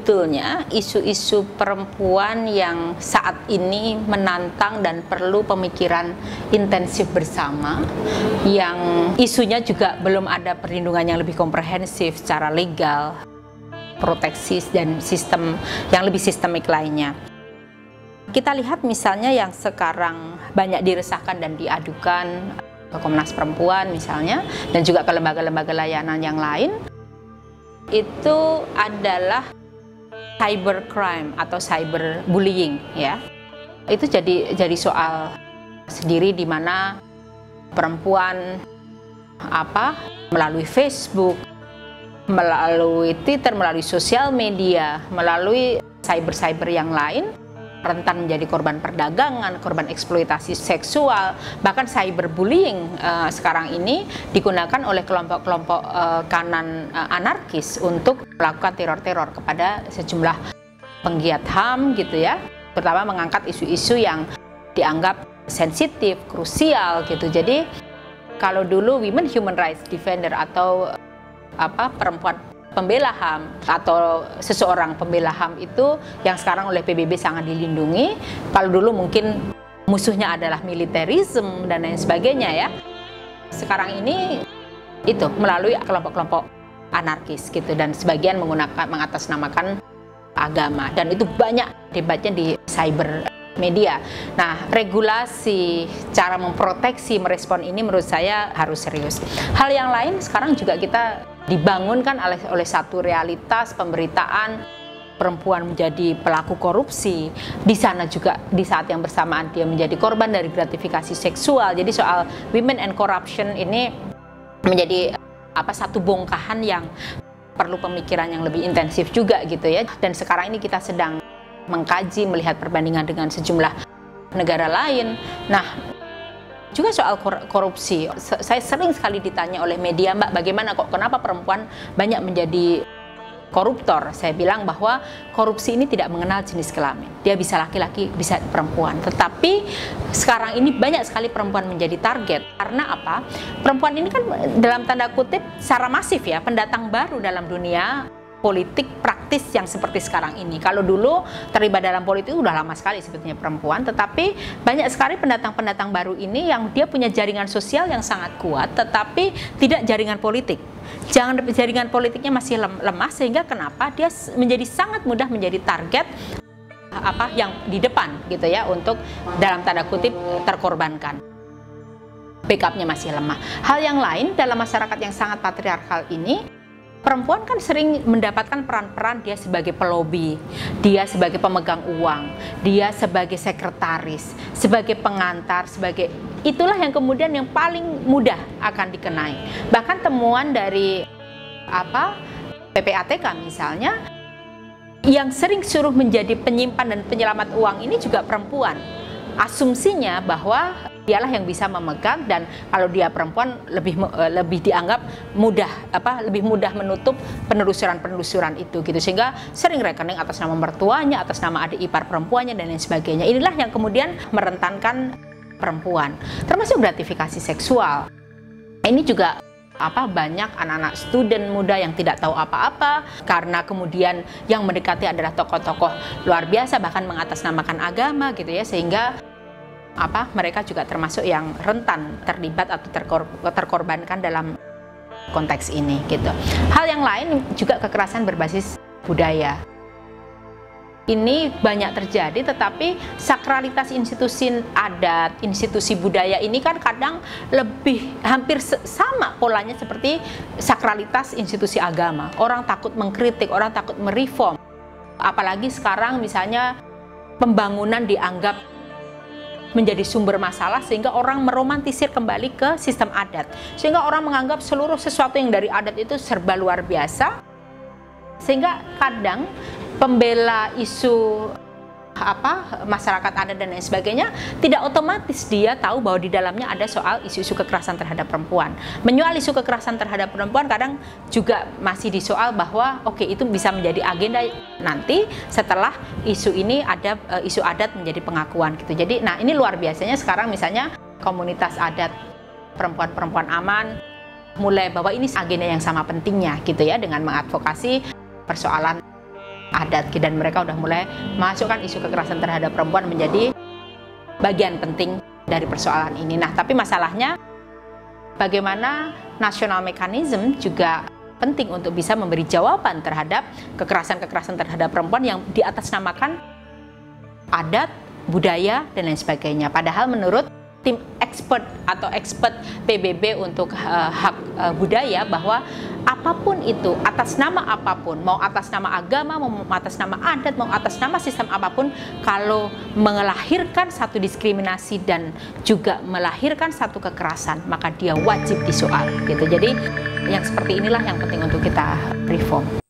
sebetulnya isu-isu perempuan yang saat ini menantang dan perlu pemikiran intensif bersama, yang isunya juga belum ada perlindungan yang lebih komprehensif secara legal, proteksi dan sistem yang lebih sistemik lainnya. Kita lihat misalnya yang sekarang banyak diresahkan dan diadukan ke Komnas Perempuan misalnya, dan juga ke lembaga-lembaga layanan yang lain, itu adalah cybercrime atau cyberbullying, ya. Itu jadi soal sendiri di mana perempuan melalui Facebook, melalui Twitter, melalui sosial media, melalui cyber yang lain rentan menjadi korban perdagangan, korban eksploitasi seksual, bahkan cyberbullying sekarang ini digunakan oleh kelompok-kelompok kanan anarkis untuk melakukan teror-teror kepada sejumlah penggiat HAM gitu ya, terutama mengangkat isu-isu yang dianggap sensitif, krusial gitu. Jadi kalau dulu women human rights defender atau perempuan pembela HAM atau seseorang pembela HAM itu yang sekarang oleh PBB sangat dilindungi. Kalau dulu mungkin musuhnya adalah militerisme dan lain sebagainya ya. Sekarang ini itu melalui kelompok-kelompok anarkis gitu, dan sebagian mengatasnamakan agama, dan itu banyak debatnya di cyber media. Nah, regulasi, cara memproteksi, merespon ini menurut saya harus serius. Hal yang lain sekarang juga kita dibangunkan oleh satu realitas pemberitaan perempuan menjadi pelaku korupsi. Di sana juga di saat yang bersamaan dia menjadi korban dari gratifikasi seksual. Jadi soal women and corruption ini menjadi satu bongkahan yang perlu pemikiran yang lebih intensif juga gitu ya. Dan sekarang ini kita sedang mengkaji, melihat perbandingan dengan sejumlah negara lain. Nah, juga soal korupsi, saya sering sekali ditanya oleh media, Mbak, bagaimana kok, kenapa perempuan banyak menjadi koruptor? Saya bilang bahwa korupsi ini tidak mengenal jenis kelamin. Dia bisa laki-laki, bisa perempuan. Tetapi sekarang ini banyak sekali perempuan menjadi target. Karena apa? Perempuan ini kan dalam tanda kutip secara masif ya, pendatang baru dalam dunia politik praktis yang seperti sekarang ini. Kalau dulu terlibat dalam politik udah lama sekali sebetulnya perempuan, tetapi banyak sekali pendatang-pendatang baru ini yang dia punya jaringan sosial yang sangat kuat, tetapi tidak jaringan politik. Jaringan politiknya masih lemah, sehingga kenapa dia menjadi sangat mudah menjadi target yang di depan gitu ya, untuk dalam tanda kutip terkorbankan. Backupnya masih lemah. Hal yang lain dalam masyarakat yang sangat patriarkal ini, perempuan kan sering mendapatkan peran-peran dia sebagai pelobi, dia sebagai pemegang uang, dia sebagai sekretaris, sebagai pengantar, itulah yang kemudian yang paling mudah akan dikenai. Bahkan temuan dari PPATK misalnya, yang sering suruh menjadi penyimpan dan penyelamat uang ini juga perempuan. Asumsinya bahwa dialah yang bisa memegang, dan kalau dia perempuan lebih dianggap lebih mudah menutup penelusuran itu gitu, sehingga sering rekening atas nama mertuanya, atas nama adik ipar perempuannya dan lain sebagainya. Inilah yang kemudian merentankan perempuan, termasuk gratifikasi seksual. Ini juga banyak anak-anak student muda yang tidak tahu apa-apa karena kemudian yang mendekati adalah tokoh-tokoh luar biasa, bahkan mengatasnamakan agama gitu ya, sehingga mereka juga termasuk yang rentan terlibat atau terkorbankan dalam konteks ini gitu. Hal yang lain juga kekerasan berbasis budaya. Ini banyak terjadi, tetapi sakralitas institusi adat, institusi budaya ini kan kadang hampir sama polanya seperti sakralitas institusi agama. Orang takut mengkritik, orang takut mereform. Apalagi sekarang misalnya pembangunan dianggap menjadi sumber masalah, sehingga orang meromantisir kembali ke sistem adat, sehingga orang menganggap seluruh sesuatu yang dari adat itu serba luar biasa, sehingga kadang pembela isu masyarakat adat dan lain sebagainya tidak otomatis dia tahu bahwa di dalamnya ada soal isu-isu kekerasan terhadap perempuan. Menyoal isu kekerasan terhadap perempuan kadang juga masih disoal bahwa itu bisa menjadi agenda nanti setelah isu ini ada isu adat menjadi pengakuan gitu. Jadi ini luar biasanya sekarang misalnya komunitas adat perempuan-perempuan aman mulai bahwa ini agenda yang sama pentingnya gitu ya, dengan mengadvokasi persoalan adat, dan mereka udah mulai masukkan isu kekerasan terhadap perempuan menjadi bagian penting dari persoalan ini. Nah, tapi masalahnya bagaimana national mechanism juga penting untuk bisa memberi jawaban terhadap kekerasan-kekerasan terhadap perempuan yang diatasnamakan adat, budaya, dan lain sebagainya. Padahal menurut tim expert atau expert PBB untuk hak budaya bahwa apapun itu, atas nama apapun, mau atas nama agama, mau atas nama adat, mau atas nama sistem apapun, kalau melahirkan satu diskriminasi dan juga melahirkan satu kekerasan, maka dia wajib disoal gitu. Jadi yang seperti inilah yang penting untuk kita reform.